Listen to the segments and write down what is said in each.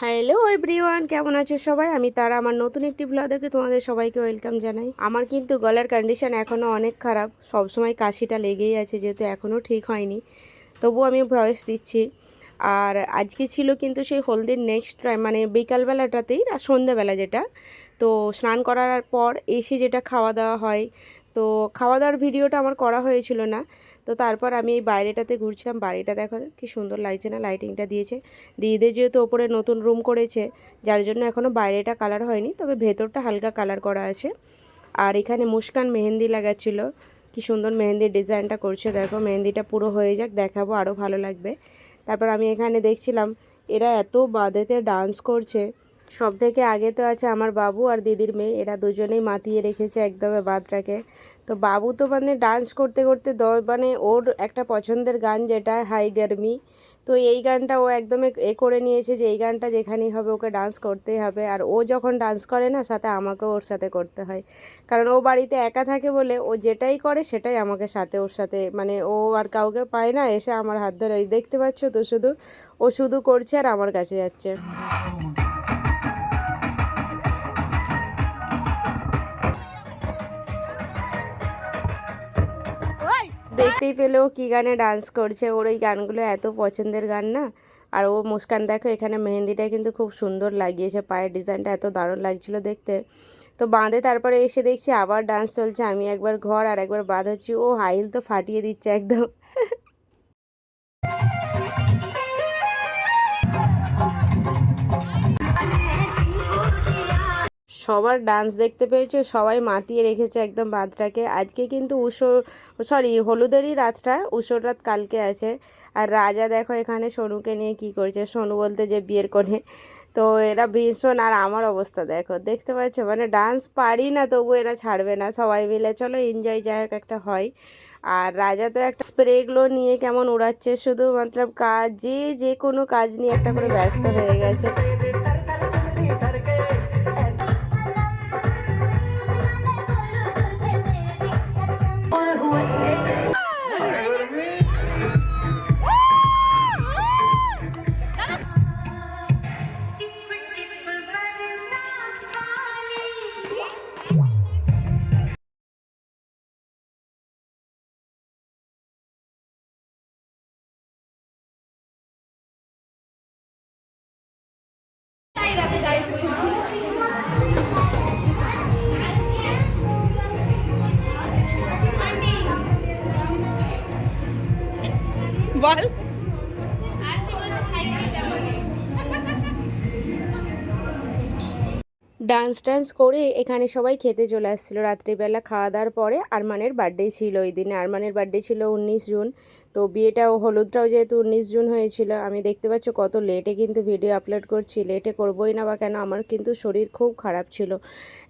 Hello everyone, কেমন আছো সবাই? আমি তারা আমার নতুন একটি ব্লগে তোমাদের সবাইকে ওয়েলকাম জানাই। আমার কিন্তু গলার কন্ডিশন এখনও অনেক খারাপ, সবসময় কাশিটা লেগেই আছে, যেহেতু এখনও ঠিক হয়নি, তবুও আমি ভয়েস দিচ্ছি। আর আজকে ছিল কিন্তু সেই হলদির নেক্সট মানে বিকালবেলাটাতেই আর সন্ধ্যাবেলা যেটা, তো স্নান করার পর এসে যেটা খাওয়া দাওয়া হয়, তো খাওয়া দাওয়ার ভিডিওটা আমার করা হয়েছিল না। তো তারপর আমি এই বাইরেটাতে ঘুরছিলাম, বাড়িটা দেখো কি সুন্দর লাগছে না, লাইটিংটা দিয়েছে। দিদিদের যেহেতু ওপরে নতুন রুম করেছে, যার জন্য এখনও বাইরেটা কালার হয়নি, তবে ভেতরটা হালকা কালার করা আছে। আর এখানে মুস্কান মেহেন্দি লাগাচ্ছিল, কি সুন্দর মেহেন্দির ডিজাইনটা করছে, দেখো মেহেন্দিটা পুরো হয়ে যাক দেখাবো, আরও ভালো লাগবে। তারপর আমি এখানে দেখছিলাম এরা এত বাঁধেতে ডান্স করছে। সব থেকে আগে তো আছে আমার বাবু আর দিদির মেয়ে, এরা দুজনেই মাতিয়ে রেখেছে একদম বাঁধটাকে। তো বাবু তো মানে ডান্স করতে করতে মানে ওর একটা পছন্দের গান যেটা হাই গরমি, তো এই গানটা ও একদম করে নিয়েছে যে এই গানটা যেখানেই হবে ওকে ডান্স করতেই হবে। আর ও যখন ডান্স করে না, সাথে আমাকেও ওর সাথে করতে হয়, কারণ ও বাড়িতে একা থাকে বলে ও যেটাই করে সেটাই আমাকে সাথে ওর সাথে, মানে ও আর কাউকে পায় না, এসে আমার হাত ধরে ওই দেখতে পাচ্ছ তো, শুধু ও শুধু করছে আর আমার কাছে যাচ্ছে। দেখতেই পেলেও কি গানে ডান্স করছে, ওর এই গানগুলো এত পছন্দের গান না। আর ও মুস্কান দেখো এখানে মেহেন্দিটা কিন্তু খুব সুন্দর লাগিয়েছে, পায়ের ডিজাইনটা এত দারুণ লাগছিল দেখতে। তো বাঁধে তারপরে এসে দেখছি আবার ডান্স চলছে, আমি একবার ঘর আর একবার বাঁধ হচ্ছি, ও হাইল তো ফাটিয়ে দিচ্ছে একদম। সবার ডান্স দেখতে পেয়েছো, সবাই মাতিয়ে রেখেছে একদম বাঁধটাকে। আজকে কিন্তু হলুদেরই রাতটা, উষোর রাত কালকে আছে। আর রাজা দেখো এখানে সোনুকে নিয়ে কি করছে, সোনু বলতে যে বিয়ের কোণে। তো এরা ভীষণ, আর আমার অবস্থা দেখো, দেখতে পাচ্ছ, মানে ডান্স পারি না তবু এরা ছাড়বে না, সবাই মিলে চলো এনজয় যাই হোক একটা হয়। আর রাজা তো একটা স্প্রেগুলো নিয়ে কেমন উড়াচ্ছে, শুধু মতলব কাজ, যে কোনো কাজ নিয়ে একটা করে ব্যস্ত হয়ে গেছে। বল। ডান্স টান্স করে এখানে সবাই খেতে চলে আসছিলো রাত্রিবেলা, খাওয়া দাওয়ার পরে। আরমানের বার্থডে ছিল ওই দিনে, আরমানের বার্থডে ছিল 19 জুন। তো বিয়েটাও হলুদটাও যেহেতু 19 জুন হয়েছিল। আমি দেখতে পাচ্ছ কত লেটে কিন্তু ভিডিও আপলোড করছি, লেটে করবোই না বা কেন, আমার কিন্তু শরীর খুব খারাপ ছিল।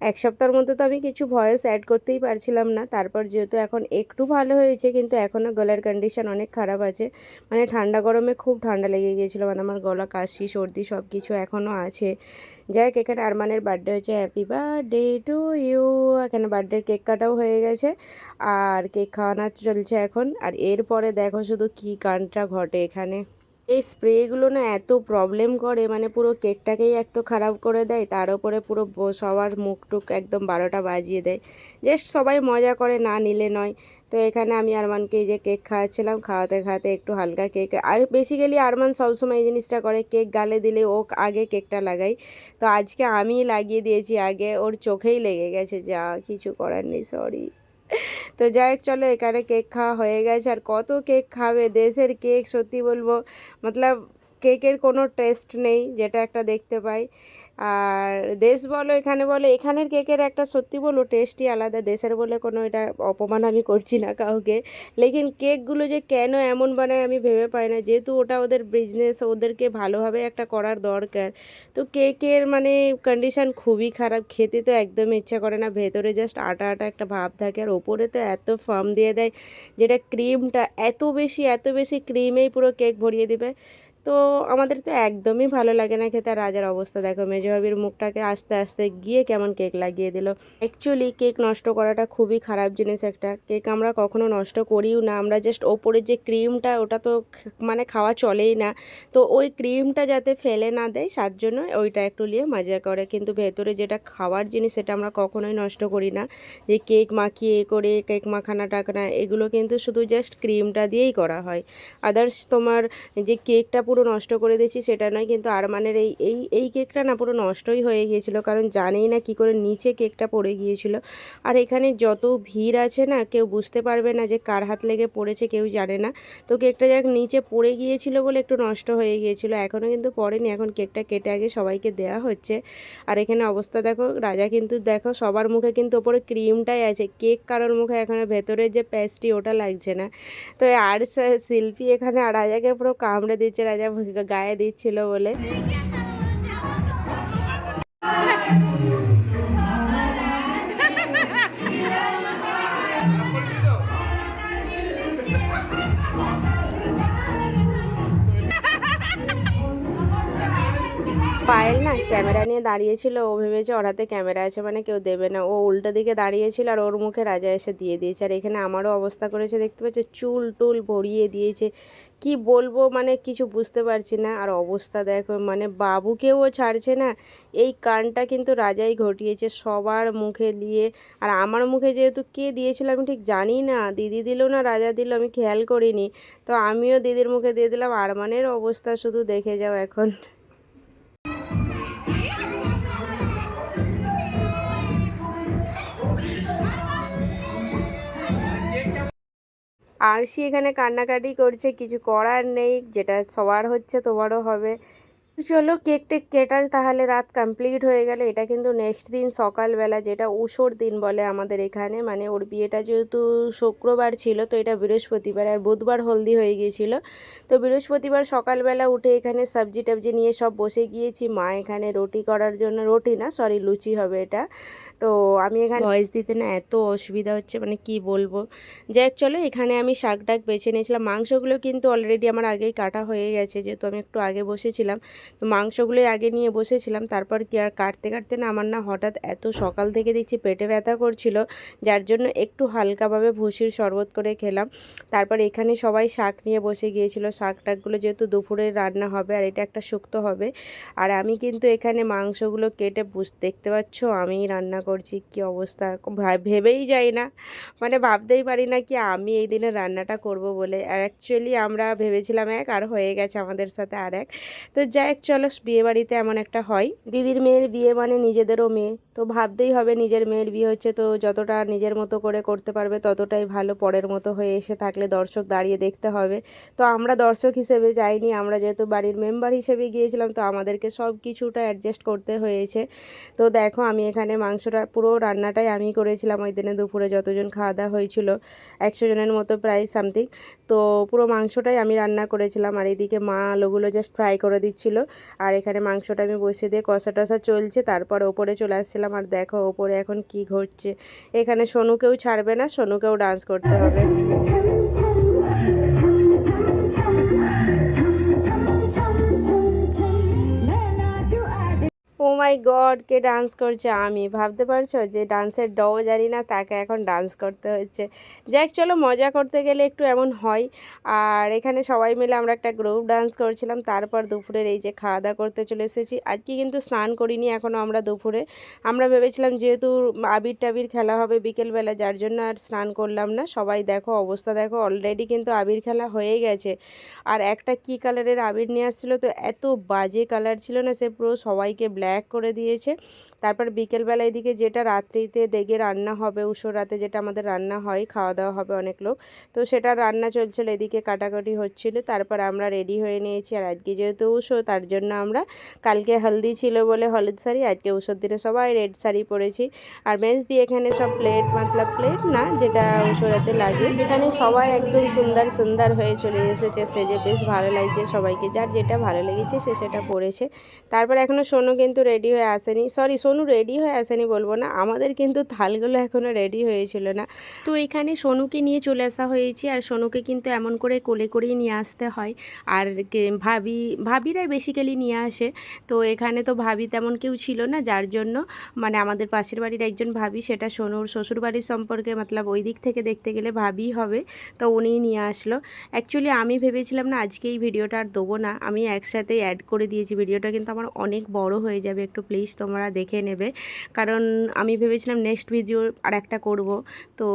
এক সপ্তাহের মধ্যে তো আমি কিছু ভয়েস অ্যাড করতেই পারছিলাম না। তারপর যেহেতু এখন একটু ভালো হয়েছে, কিন্তু এখনও গলার কন্ডিশন অনেক খারাপ আছে, মানে ঠান্ডা গরমে খুব ঠান্ডা লেগে গিয়েছিলো, মানে আমার গলা, কাশি, সর্দি সব কিছু এখনও আছে। যাই হোক, এখানে আরমানের বার্থডে হয়েছে, হ্যাপি বার্থডে টু ইউ। এখানে বার্থডের কেক কাটাও হয়ে গেছে, আর কেক খাওয়ানো চলছে এখন। আর এরপরে দেখো শুধু কী কাণ্ডটা ঘটে এখানে। এই স্প্রেগুলো না এত প্রবলেম করে, মানে পুরো কেকটাকেই এক তো খারাপ করে দেয়, তার উপরে পুরো সবার মুখ টুক একদম 12টা বাজিয়ে দেয়। জাস্ট সবাই মজা করে, না নিলে নয়। তো এখানে আমি আরমানকে এই যে কেক খাওয়াচ্ছিলাম, খাওয়াতে খাওয়াতে একটু হালকা কেক, আর বেসিক্যালি আরমান সবসময় এই জিনিসটা করে, কেক গালে দিলে ও আগে কেকটা লাগাই। তো আজকে আমি লাগিয়ে দিয়েছি আগে, ওর চোখেই লেগে গেছে, যা কিছু করার নেই, সরি। তো যাই হোক, চলো এখানে কেক খাওয়া হয়ে গেছে, আর কত কেক খাবে, দেশের কেক সত্যি বলবো, মতলব কেকের কোনো টেস্ট নেই যেটা একটা দেখতে পাই। আর দেশ বলো এখানে বলো, এখানের কেকের একটা সত্যি বলবো টেস্টই আলাদা, দেশের বলে কোনো এটা অপমান আমি করছি না কাউকে। লেকিন কেকগুলো যে কেন এমন বানায় আমি ভেবে পাই না, যেহেতু ওটা ওদের বিজনেস, ওদেরকে ভালোভাবে একটা করার দরকার। তো কেকের মানে কন্ডিশান খুবই খারাপ, খেতে তো একদমই ইচ্ছা করে না, ভেতরে জাস্ট আটা আটা একটা ভাব থাকে, আর ওপরে তো এত ফার্ম দিয়ে দেয়, যেটা ক্রিমটা এত বেশি ক্রিমেই পুরো কেক ভরিয়ে দিবে। তো আমাদের তো একদমই ভালো লাগে না খেতে। আর রাজার অবস্থা দেখো, মেজো ভাবির মুখটাকে আস্তে আস্তে গিয়ে কেমন কেক লাগিয়ে দিল। অ্যাকচুয়ালি কেক নষ্ট করাটা খুবই খারাপ জিনিস একটা। কেক আমরা কখনো নষ্ট করিও না, আমরা জাস্ট ওপরের যে ক্রিমটা ওটা তো মানে খাওয়া চলেই না, তো ওই ক্রিমটা যাতে ফেলে না দেয় তার জন্য ওইটা একটু নিয়ে মজা করে, কিন্তু ভেতরে যেটা খাওয়ার জিনিস সেটা আমরা কখনোই নষ্ট করি না। যে কেক মাখিয়ে করে কেক মাখানা টাকানা এগুলো কিন্তু শুধু জাস্ট ক্রিমটা দিয়েই করা হয়। আদার্স তোমার যে কেকটা পুরো নষ্ট করে দিয়েছি সেটা নয়, কিন্তু আরমানের এই এই এই কেকটা না পুরো নষ্টই হয়ে গিয়েছিল, কারণ জানেই না কি করে নিচে কেকটা পড়ে গিয়েছিল। আর এখানে যত ভিড় আছে না, কেউ বুঝতে পারবে না যে কার হাত লেগে পড়েছে, কেউ জানে না। তো কেকটা যাক নিচে পড়ে গিয়েছিল বলে একটু নষ্ট হয়ে গিয়েছিল, এখনও কিন্তু পড়েনি। এখন কেকটা কেটে আগে সবাইকে দেওয়া হচ্ছে। আর এখানে অবস্থা দেখো, রাজা কিন্তু দেখো সবার মুখে কিন্তু ওপরে ক্রিমটাই আছে, কেক কারোর মুখে এখানে ভেতরের যে পেস্ট্রি ওটা লাগছে না। তো আর শিল্পী এখানে রাজাকে পুরো কামড়ে দিচ্ছে, রাজা গায়ে দিচ্ছিল বলে। পায়েল না ক্যামেরা নিয়ে দাঁড়িয়েছিল, ও ভেবেছে ওর হাতে ক্যামেরা আছে মানে কেউ দেবে না, ও উল্টো দিকে দাঁড়িয়েছিল আর ওর মুখে রাজা এসে দিয়ে দিয়েছে। আর এখানে আমারও অবস্থা করেছে, দেখতে পাচ্ছ চুল টুল ভরিয়ে দিয়েছে। কি বলবো মানে কিছু বুঝতে পারছি না। আর অবস্থা দেখো, মানে বাবুকেও ও ছাড়ছে না। এই কাণ্ডটা কিন্তু রাজাই ঘটিয়েছে সবার মুখে দিয়ে। আর আমার মুখে যেহেতু কে দিয়েছিল আমি ঠিক জানি না, দিদি দিল না রাজা দিল আমি খেয়াল করিনি, তো আমিও দিদির মুখে দিয়ে দিলাম। আরমানের অবস্থা শুধু দেখে যাও এখন। আরশি এখানে কান্নাকাটি করছে, কিছু করার নেই, যেটা সবার হচ্ছে তোমারও হবে। তো চলো কেক টেক কেটার তাহলে রাত কমপ্লিট হয়ে গেল। এটা কিন্তু নেক্সট দিন সকালবেলা, যেটা উষোর দিন বলে আমাদের এখানে, মানে ওর বিয়েটা যেহেতু শুক্রবার ছিল তো এটা বৃহস্পতিবার, আর বুধবার হলদি হয়ে গিয়েছিল। তো বৃহস্পতিবার সকালবেলা উঠে এখানে সবজি টবজি নিয়ে সব বসে গিয়েছি। মা এখানে রুটি করার জন্য, রুটি না সরি লুচি হবে এটা। তো আমি এখানে ভয়েস দিতে না এত অসুবিধা হচ্ছে মানে কি বলবো। যাক চলো, এখানে আমি শাক টাক বেছে নিয়েছিলাম। মাংসগুলো কিন্তু অলরেডি আমার আগেই কাটা হয়ে গেছে, যেহেতু আমি একটু আগে বসেছিলাম। তো মাংসগুলোই আগে নিয়ে বসেছিলাম, তারপর কি আর কাটতে কাটতে না আমার না হঠাৎ এত সকাল থেকে দেখছি পেটে ব্যথা করছিল, যার জন্য একটু হালকাভাবে ভুসির শরবত করে খেলাম। তারপর এখানে সবাই শাক নিয়ে বসে গিয়েছিল, শাক টাকগুলো যেহেতু দুপুরে রান্না হবে আর এটা একটা শুক্তো হবে। আর আমি কিন্তু এখানে মাংসগুলো কেটে দেখতে পাচ্ছ আমি রান্না করছি। কি অবস্থা, ভেবেই যাই না, মানে ভাবতেই পারি না কি আমি এই দিনে রান্নাটা করব বলে। আর অ্যাকচুয়ালি আমরা ভেবেছিলাম এক, আর হয়ে গেছে আমাদের সাথে আর এক। তো যাই চলো, বিয়ে বাড়িতে এমন একটা হয়, দিদির মেয়ের বিয়ে মানে নিজেদেরও মেয়ে, তো ভাবতেই হবে নিজের মেয়ের বিয়ে হচ্ছে, তো যতটা নিজের মতো করে করতে পারবে ততটাই ভালো। পরের মতো হয়ে এসে থাকলে দর্শক দাঁড়িয়ে দেখতে হবে। তো আমরা দর্শক হিসেবে যাইনি, আমরা যেহেতু বাড়ির মেম্বার হিসেবে গিয়েছিলাম তো আমাদেরকে সব কিছুটা অ্যাডজাস্ট করতে হয়েছে। তো দেখো আমি এখানে মাংসটা পুরো রান্নাটাই আমি করেছিলাম ওই দিনে দুপুরে যতজন খাওয়া দাওয়া হয়েছিল, 100 জনের মতো প্রায় সামথিং। তো পুরো মাংসটাই আমি রান্না করেছিলাম। আর এইদিকে মা আলুগুলো জাস্ট ফ্রাই করে দিচ্ছিল, আর এখানে মাংসটা আমি বসিয়ে দিয়ে কষা টষা চলছে। তারপর ওপরে চলে আসছিলাম, আর দেখো ওপরে এখন কি ঘটছে। এখানে সোনুকেও ছাড়বে না, সোনুকেও ডান্স করতে হবে। ও মাই গড, কে ডান্স করছে? আমি ভাবতে পারছো যে ডান্সের ডও জানি না, তাকে এখন ডান্স করতে হচ্ছে। যাক চলো, মজা করতে গেলে একটু এমন হয়। আর এখানে সবাই মিলে আমরা একটা গ্রুপ ডান্স করছিলাম। তারপর দুপুরের এই যে খাওয়া দাওয়া করতে চলে এসেছি। আজকে কিন্তু স্নান করিনি এখনও আমরা দুপুরে। আমরা ভেবেছিলাম যেহেতু আবির টাবির খেলা হবে বিকেলবেলা, যার জন্য আর স্নান করলাম না। সবাই দেখো অবস্থা দেখো, অলরেডি কিন্তু আবির খেলা হয়ে গেছে। আর একটা কি কালারের আবির নিয়ে আসছিলো, তো এত বাজে কালার ছিল না, সে পুরো সবাইকে ব্ল্যাক করে দিয়েছে। তারপর বিকেলবেলা এদিকে যেটা রাত্রিতে দেখে রান্না হবে, উষোর রাতে যেটা আমাদের রান্না হয়, খাওয়া দাওয়া হবে অনেক লোক, তো সেটা রান্না চলছিল, এদিকে কাটাকাটি হচ্ছিল। তারপর আমরা রেডি হয়ে নিয়েছি। আর আজকে যেহেতু উষো, তার জন্য আমরা কালকে হলদি ছিল বলে হলুদ শাড়ি, আজকে উষোর দিনে সবাই রেড শাড়ি পরেছি। আর মেহেন্দি এখানে সব প্লেট, মতলব প্লেট না যেটা উষোরাতে লাগে, এখানে সবাই একদম সুন্দর সুন্দর হয়ে চলে এসেছে সেজে, বেশ ভালো লাগছে সবাইকে, যার যেটা ভালো লেগেছে সে সেটা পরেছে। তারপর এখনও সোনু কিন্তু রেডি রেডি হয়ে আসেনি, সরি সোনু রেডি হয়ে আসেনি বলবো না, আমাদের কিন্তু থালগুলো এখনও রেডি হয়েছিল না। তো এখানে সোনুকে নিয়ে চলে আসা হয়েছে, আর সোনুকে কিন্তু এমন করে কোলে করেই নিয়ে আসতে হয়। আর ভাবিরাই বেসিক্যালি নিয়ে আসে। তো এখানে তো ভাবি তেমন কেউ ছিল না, যার জন্য মানে আমাদের পাশের বাড়ির একজন ভাবি, সেটা সোনুর শ্বশুরবাড়ির সম্পর্কে মতলব ওই দিক থেকে দেখতে গেলে ভাবি হবে, তো উনিই নিয়ে আসলো। অ্যাকচুয়ালি আমি ভেবেছিলাম না আজকে এই ভিডিওটা আর দেবো না, আমি একসাথেই অ্যাড করে দিয়েছি। ভিডিওটা কিন্তু আমার অনেক বড় হয়ে যাবে, একটু প্লিজ তোমরা দেখে নেবে, কারণ আমি ভেবেছিলাম নেক্সট ভিডিও আর একটা করব, তো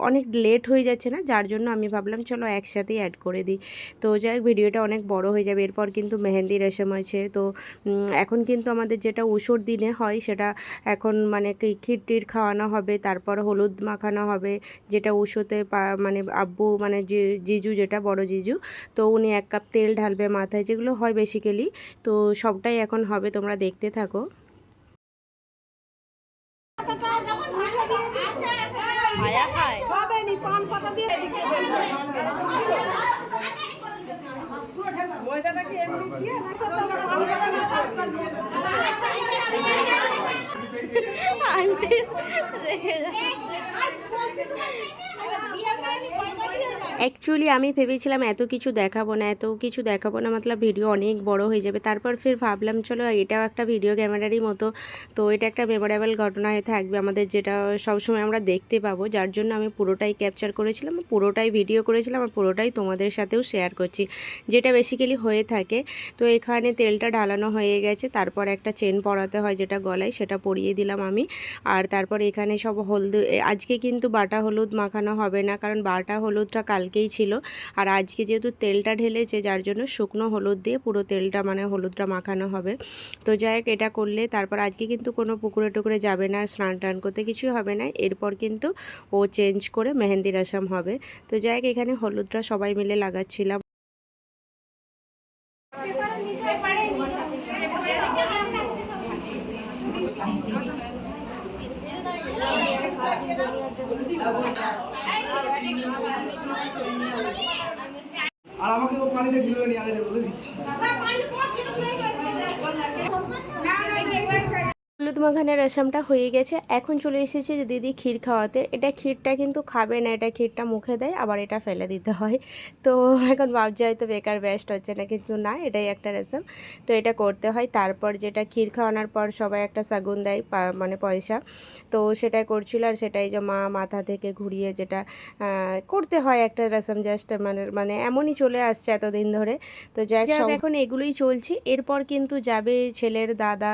অনেক লেট হয়ে যাচ্ছে না, যার জন্য আমি ভাবলাম চলো একসাথেই অ্যাড করে দিই। তো যাই হোক, ভিডিওটা অনেক বড় হয়ে যাবে। এরপর কিন্তু মেহেন্দি রেশম আছে। তো এখন কিন্তু আমাদের যেটা উষোর দিনে হয় সেটা এখন মানে ক্ষীর টির খাওয়ানো হবে, তারপর হলুদ মাখানো হবে, যেটা উষোতে মানে আব্বু মানে জিজু, যেটা বড় জিজু, তো উনি 1 কাপ তেল ঢালবে মাথায়, যেগুলো হয় বেসিক্যালি। তো সবটাই এখন হবে, তোমরা দেখতে থাকো। অ্যাকচুয়ালি আমি ভেবেছিলাম এত কিছু দেখাবো না, মতলব ভিডিও অনেক বড় হয়ে যাবে। তারপর ফির ভাবলাম চলো এটাও একটা ভিডিও ক্যামেরারই মতো, তো এটা একটা মেমোরেবল ঘটনা হয়ে থাকবে আমাদের, যেটা সবসময় আমরা দেখতে পাবো, যার জন্য আমি পুরোটাই ক্যাপচার করেছিলাম, পুরোটাই ভিডিও করেছিলাম, আর পুরোটাই তোমাদের সাথেও শেয়ার করছি, যেটা বেসিক্যালি হয়ে থাকে। তো এখানে তেলটা ঢালানো হয়ে গেছে, তারপর একটা চেন পরাতে হয় যেটা গলায়, সেটা পরিয়ে দিলাম আমি। আর তারপর এখানে সব হলুদ, আজকে কিন্তু বাটা হলুদ মাখানো হবে না, কারণ বাটা হলুদটা কালকেই ছিল, আর আজকে যেহেতু তেলটা ঢেলেছে, যার জন্য শুকনো হলুদ দিয়ে পুরো তেলটা মানে হলুদটা মাখানো হবে। তো যাই হোক, এটা করলে তারপর আজকে কিন্তু কোনো পুকুরে টুকুরে যাবে না, স্নান টান করতে কিছুই হবে না। এরপর কিন্তু ও চেঞ্জ করে মেহেন্দি রসম হবে। তো যাই হোক, এখানে হলুদটা সবাই মিলে লাগাচ্ছিলাম। আর আমাকে তো পানিতে ঢিলবে নি, আগে বলে দিচ্ছি। হলুদ মাখানের রেশমটা হয়ে গেছে, এখন চলে এসেছে যে দিদি ক্ষীর খাওয়াতে। এটা ক্ষীরটা কিন্তু খাবে না, এটা ক্ষীরটা মুখে দেয়, আবার এটা ফেলে দিতে হয়। তো এখন ভাবছি হয়তো বেকার বেস্ট হচ্ছে না, কিন্তু না, এটাই একটা রেশম, তো এটা করতে হয়। তারপর যেটা ক্ষীর খাওয়ানোর পর সবাই একটা শাগুন দেয়, মানে পয়সা, তো সেটাই করছিল। আর সেটাই যে মা মাথা থেকে ঘুরিয়ে যেটা করতে হয় একটা রেশম, জাস্ট মানে এমনই চলে আসছে এতদিন ধরে। তো যাই হোক, এখন এগুলোই চলছে। এরপর কিন্তু যাবে ছেলের দাদা,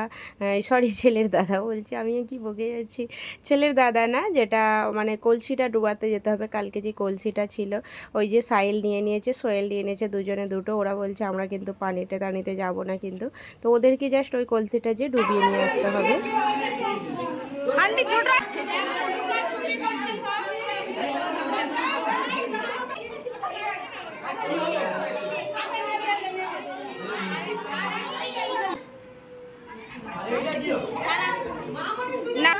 ছেলের দাদা বলছি, আমিও কি বকে যাচ্ছি, ছেলের দাদা না, যেটা মানে কলসিটা ডুবাতে যেতে হবে। কালকে যে কলসিটা ছিল, ওই যে সাইল নিয়ে নিয়েছে, সোয়েল নিয়ে নিয়েছে, দুজনে দুটো। ওরা বলছে আমরা কিন্তু পানিতে টানিতে যাব না কিন্তু, তো ওদেরকে জাস্ট ওই কলসিটা যে ডুবিয়ে নিয়ে আসতে হবে। না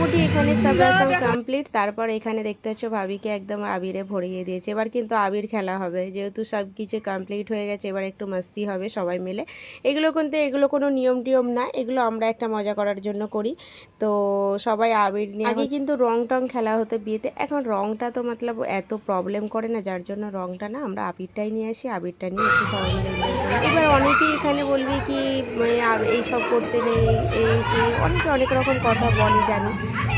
মোটামুটি এখানে সব রসম কমপ্লিট। তারপর এখানে দেখতে পাচ্ছ ভাবিকে একদম আবিরে ভরিয়ে দিয়েছে। এবার কিন্তু আবির খেলা হবে, যেহেতু সব কিছু কমপ্লিট হয়ে গেছে, এবার একটু মাস্তি হবে সবাই মিলে। এগুলো কোনো নিয়ম টিয়ম না, এগুলো আমরা একটা মজা করার জন্য করি। তো সবাই আবির নিয়ে, আগে কিন্তু রং টং খেলা হতো বিয়েতে, এখন রংটা তো মতলব এত প্রবলেম করে না, যার জন্য রংটা না, আমরা আবিরটাই নিয়ে আসি, আবিরটা নিয়ে একটু সবাই মিলে এনজয় করি। এবার অনেকেই এখানে বলবি কি এইসব করতে নেই, এই সেই অনেকে অনেক রকম কথা বলে জানি।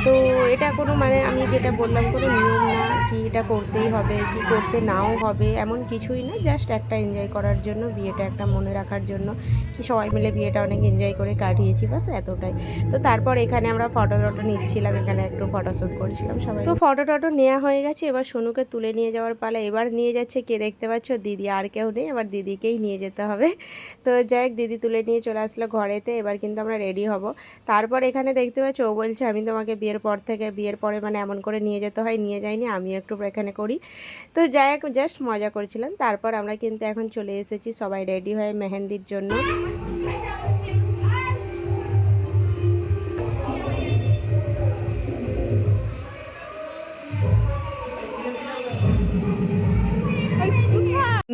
তো এটা কোনো মানে আমি যেটা বললাম কোনো নিয়ম না, কি এটা করতেই হবে কি করতে নাও হবে এমন কিছুই না, জাস্ট একটা এনজয় করার জন্য, বিয়েটা একটা মনে রাখার জন্য, কি সবাই মিলে বিয়েটা অনেক এনজয় করে কাটিয়েছি, বাস এতটাই। তো তারপর এখানে আমরা ফটো নিচ্ছিলাম, এখানে একটু ফটোশ্যুট করছিলাম সবাই। তো ফটো নেওয়া হয়ে গেছে, এবার সোনুকে তুলে নিয়ে যাওয়ার পালা। এবার নিয়ে যাচ্ছে কে দেখতে পাচ্ছ, দিদি, আর কেউ নেই, এবার দিদিকেই নিয়ে যেতে হবে। তো যাই হোক, দিদি তুলে নিয়ে চলে আসলো ঘরেতে। এবার কিন্তু আমরা রেডি হব। তারপর এখানে দেখতে পাচ্ছ ও বলছে আমি তোমাকে বিয়ের পরে মানে এমন করে নিয়ে যেতে হয়, নিয়ে যাইনি, আমি একটু এখানে করি। তো যাই হোক, জাস্ট মজা করছিলাম। তারপর আমরা কিন্তু এখন চলে এসেছি সবাই রেডি হয়ে মেহেন্দির জন্য।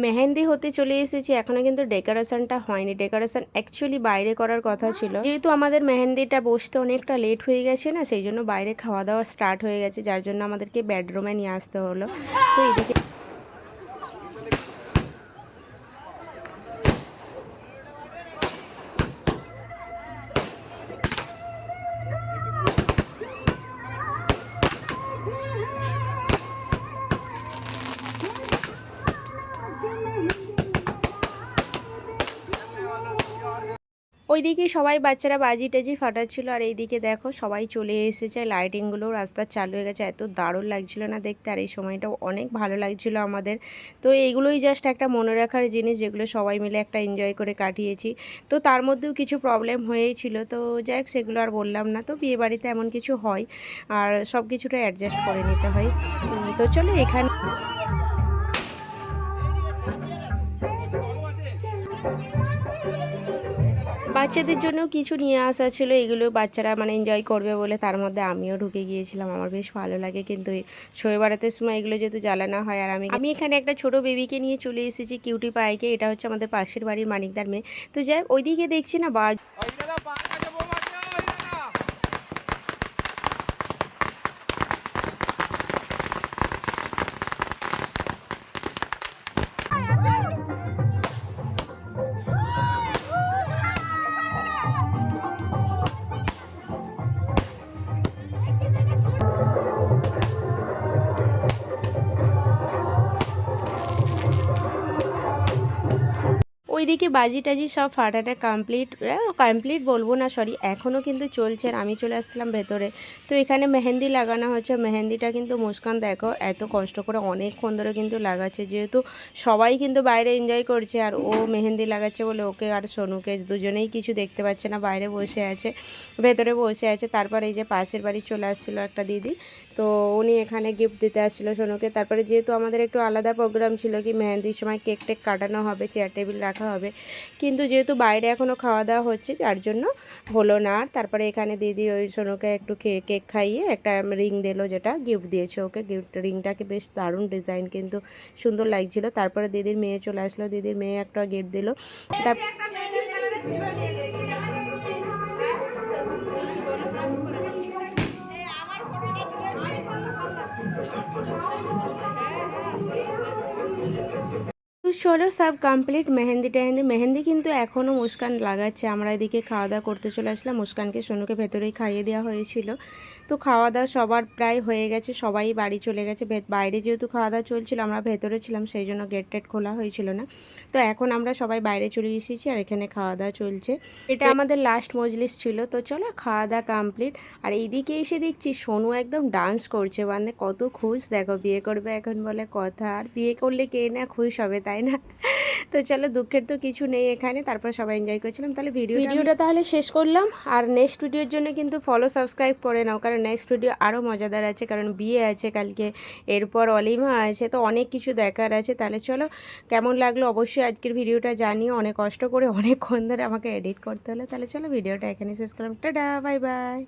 মেহেন্দি হতে চলে এসেছি, এখনও কিন্তু ডেকোরেশনটা হয়নি। ডেকোরেশন অ্যাকচুয়ালি বাইরে করার কথা ছিল, যেহেতু আমাদের মেহেন্দিটা বসতে অনেকটা লেট হয়ে গেছে না, সেই জন্য বাইরে খাওয়া দাওয়া স্টার্ট হয়ে গেছে, যার জন্য আমাদেরকে বেডরুমে নিয়ে আসতে হলো। তো এদিকে ওইদিকে সবাই বাচ্চারা বাজি টাজি ফাটাচ্ছিল, আর এইদিকে দেখো সবাই চলে এসেছে, লাইটিংগুলো রাস্তা চালু হয়ে গেছে। এত দারুণ লাগছিল না দেখতে, আর এই সময়টাও অনেক ভালো লাগছিল আমাদের। তো এইগুলোই জাস্ট একটা মনে রাখার জিনিস, যেগুলো সবাই মিলে একটা এনজয় করে কাটিয়েছি। তো তার মধ্যেও কিছু প্রবলেম হয়েছিল, তো যাই সেগুলো আর বললাম না। তো বিয়ে বাড়িতে এমন কিছু হয়, আর সব কিছুটা অ্যাডজাস্ট করে নিতে হয়। তো চলো এখানে বাচ্চাদের জন্য কিছু নিয়ে আসা ছিল, এগুলো বাচ্চারা মানে এনজয় করবে বলে, তার মধ্যে আমিও ঢুকে গিয়েছিলাম। আমার বেশ ভালো লাগে, কিন্তু এই শোয়ে বাড়াতের সময় এগুলো যেহেতু জ্বালানো হয়। আর আমি এখানে একটা ছোট বেবিকে নিয়ে চলে এসেছি, কিউটি পাইকে। এটা হচ্ছে আমাদের পাশের বাড়ির মানিকদার মেয়ে। তো যাই ওইদিকে দেখছি না ওইদিকে বাজি টাজি সব ফাটাটা কমপ্লিট বলবো না, সরি, এখনও কিন্তু চলছে। আর আমি চলে আসছিলাম ভেতরে। তো এখানে মেহেন্দি লাগানো হচ্ছে। মেহেন্দিটা কিন্তু মুস্কান দেখো এত কষ্ট করে অনেকক্ষণ ধরে কিন্তু লাগাচ্ছে, যেহেতু সবাই কিন্তু বাইরে এনজয় করছে, আর ও মেহেন্দি লাগাচ্ছে বলে ওকে আর সোনুকে দুজনেই কিছু দেখতে পাচ্ছে না, বাইরে বসে আছে, ভেতরে বসে আছে। তারপর এই যে পাশের বাড়ি চলে আসছিলো একটা দিদি, তো উনি এখানে গিফট দিতে আসছিলো সোনুকে। তারপরে যেহেতু আমাদের একটু আলাদা প্রোগ্রাম ছিল, কি মেহেন্দির সময় কেক টেক কাটানো হবে, চেয়ার টেবিল রাখা হবে, কিন্তু যেহেতু বাইরে এখনও খাওয়া দাওয়া হচ্ছে, যার জন্য হলো না। আর তারপরে এখানে দিদি ওই সোনুকে একটু কেক খাইয়ে একটা রিং দিলো, যেটা গিফট দিয়েছে ওকে। গিফট রিংটাকে বেশ দারুণ ডিজাইন, কিন্তু সুন্দর লাগছিল। তারপরে দিদির মেয়ে চলে আসলো, দিদির মেয়ে একটা গিফট দিল। তো চলো সব কমপ্লিট, মেহেন্দি কিন্তু এখনও মুস্কান লাগাচ্ছে। আমরা এদিকে খাওয়া দাওয়া করতে চলে আসলাম। মুস্কানকে সোনুকে ভেতরেই খাইয়ে দেওয়া হয়েছিল। তো খাওয়া দাওয়া সবার প্রায় হয়ে গেছে, সবাই বাড়ি চলে গেছে। বাইরে যেহেতু খাওয়া দাওয়া চলছিল, আমরা ভেতরে ছিলাম, সেই জন্য গেট টেট খোলা হয়েছিল না। তো এখন আমরা সবাই বাইরে চলে এসেছি, আর এখানে খাওয়া দাওয়া চলছে। এটা আমাদের লাস্ট মজলিস ছিল। তো চলো খাওয়া দাওয়া কমপ্লিট। আর এইদিকে এসে দেখছি সোনু একদম ডান্স করছে, মানে কত খুশ দেখো, বিয়ে করবে এখন বলে কথা। আর বিয়ে করলে কে না খুশ হবে, তাই না? তো চলো, দুঃখের তো কিছু নেই এখানে। তারপর সবাই এনজয় করছিলাম। তাহলে ভিডিওটা তাহলে শেষ করলাম। আর নেক্সট ভিডিওর জন্য কিন্তু ফলো সাবস্ক্রাইব করে নাও, কারণ নেক্সট ভিডিও আরও মজাদার আছে, কারণ বিয়ে আছে কালকে, এরপর অলিমা আছে, তো অনেক কিছু দেখার আছে। তাহলে চলো, কেমন লাগলো অবশ্যই আজকের ভিডিওটা জানিও। অনেক কষ্ট করে অনেকক্ষণ ধরে আমাকে এডিট করতে হলো। তাহলে চলো ভিডিওটা এখানে শেষ করলাম। Tata, bye bye.